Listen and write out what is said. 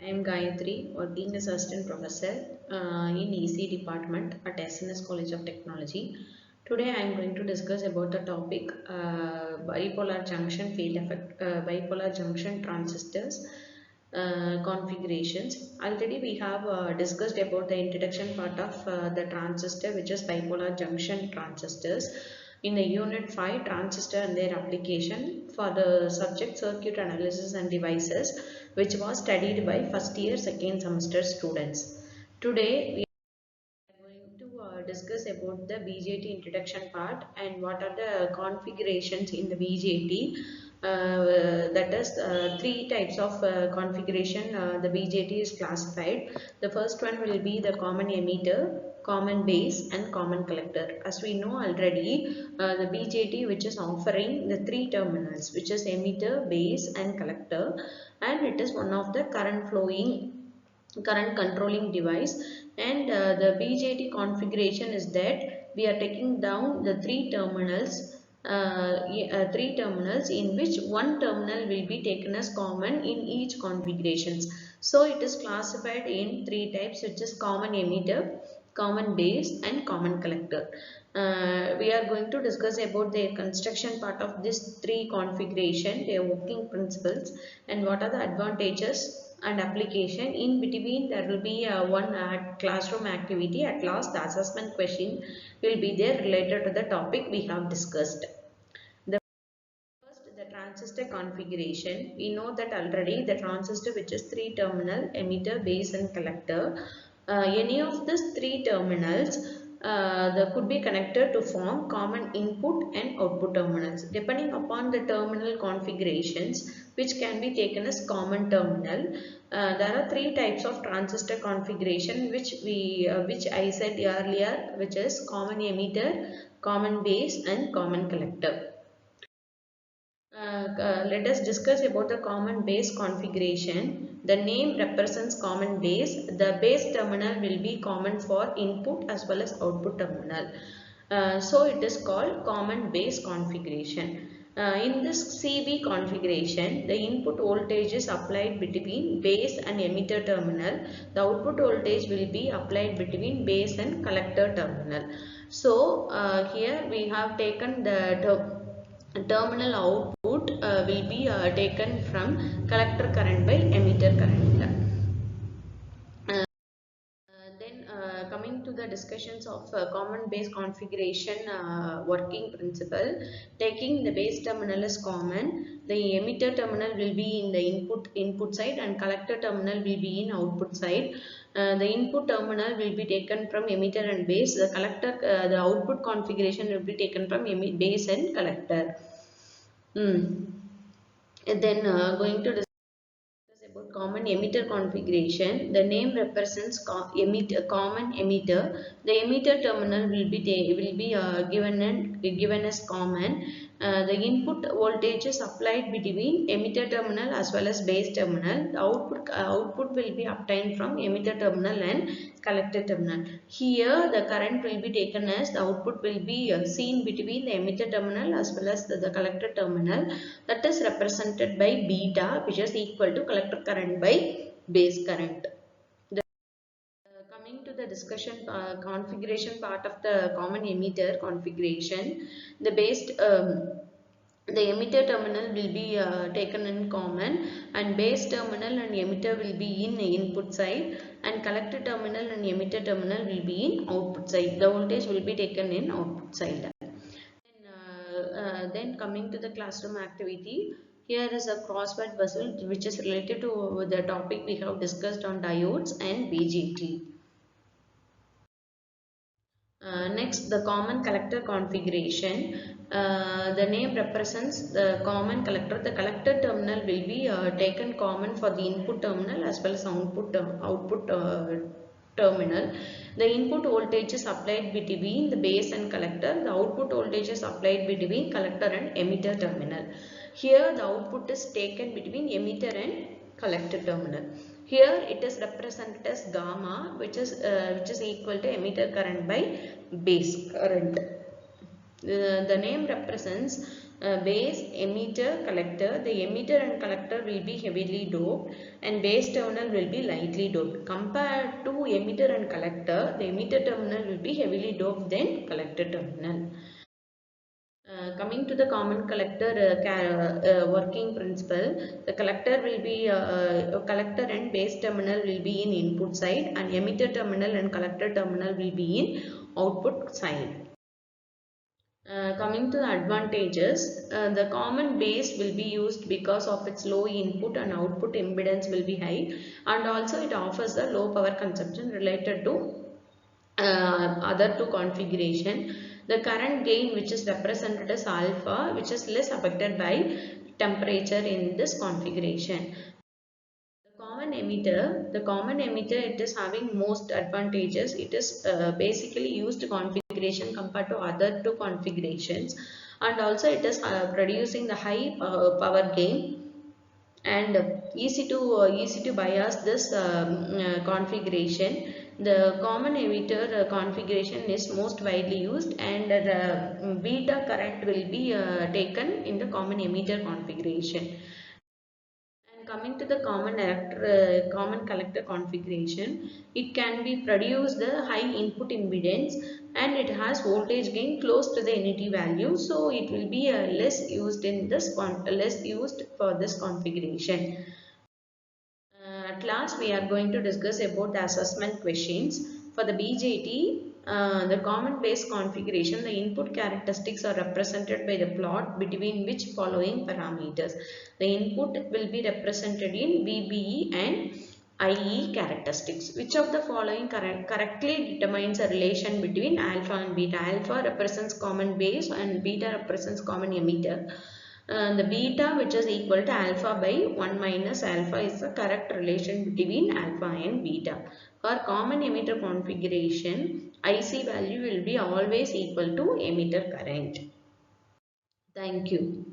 I am Gayatri, working as assistant professor in EC department at SNS College of Technology. Today I am going to discuss about the topic bipolar junction field effect, bipolar junction transistors configurations. Already we have discussed about the introduction part of the transistor, which is bipolar junction transistors. In the unit 5, transistor and their application, for the subject circuit analysis and devices, which was studied by first year second semester students. Today we are going to discuss about the BJT introduction part and what are the configurations in the BJT. That is three types of configuration the BJT is classified. The first one will be the common emitter, common base and common collector. As we know already, the BJT which is offering the three terminals, which is emitter, base and collector, and it is one of the current controlling device, and the BJT configuration is that we are taking down the three terminals in which one terminal will be taken as common in each configurations. So it is classified in three types, which is common emitter, common base and common collector. We are going to discuss about the construction part of this three configuration, their working principles and what are the advantages and application. In between there will be one classroom activity. At last the assessment question will be there related to the topic we have discussed. The first, the transistor configuration. We know that already the transistor, which is three terminal, emitter, base and collector. Any of these three terminals could be connected to form common input and output terminals. Depending upon the terminal configurations, which can be taken as common terminal. There are three types of transistor configuration, which I said earlier, which is common emitter, common base and common collector. Let us discuss about the common base configuration. The name represents common base. The base terminal will be common for input as well as output terminal. So it is called common base configuration. In this CB configuration, the input voltage is applied between base and emitter terminal. The output voltage will be applied between base and collector terminal. So here we have taken the terminal output will be taken from collector current by emitter current. Then coming to the discussions of common base configuration working principle, taking the base terminal as common, the emitter terminal will be in the input side and collector terminal will be in output side. The input terminal will be taken from emitter and base. The output configuration will be taken from base and collector. Then going to discuss about common emitter configuration. The name represents common emitter. The emitter terminal will be given as common. The input voltage is applied between emitter terminal as well as base terminal. The output will be obtained from emitter terminal and collector terminal. Here the current will be taken as the output will be seen between the emitter terminal as well as the collector terminal. That is represented by beta, which is equal to collector current by base current. Coming to the discussion configuration part of the common emitter configuration, the emitter terminal will be taken in common, and base terminal and emitter will be in input side, and collector terminal and emitter terminal will be in output side. The voltage will be taken in output side. Then coming to the classroom activity, here is a crossword puzzle which is related to the topic we have discussed on diodes and BJT. Next, the common collector configuration. The name represents the common collector. The collector terminal will be taken common for the input terminal as well as output terminal. The input voltage is applied between the base and collector. The output voltage is applied between collector and emitter terminal. Here the output is taken between emitter and collector terminal. Here it is represented as gamma, which is equal to emitter current by base current. The name represents base, emitter, collector. The emitter and collector will be heavily doped and base terminal will be lightly doped. Compared to emitter and collector, the emitter terminal will be heavily doped than collector terminal. Coming to the common collector working principle, the collector will be collector and base terminal will be in input side and emitter terminal and collector terminal will be in output side. Coming to the advantages, the common base will be used because of its low input and output impedance will be high, and also it offers the low power consumption related to other two configuration. The current gain which is represented as alpha, which is less affected by temperature in this configuration. The common emitter, it is having most advantages. It is basically used configuration compared to other two configurations, and also it is producing the high power gain and easy to bias this configuration. The common emitter configuration is most widely used, and the beta current will be taken in the common emitter configuration. And coming to the common collector configuration, it can be produce the high input impedance and it has voltage gain close to the unity value. So it will be less used in this less used for this configuration. At last, we are going to discuss about the assessment questions. For the BJT, the common base configuration, the input characteristics are represented by the plot between which following parameters. The input will be represented in VBE and IE characteristics. Which of the following correctly determines a relation between alpha and beta? Alpha represents common base and beta represents common emitter. The beta, which is equal to alpha by 1 minus alpha, is the correct relation between alpha and beta. For common emitter configuration, IC value will be always equal to emitter current. Thank you.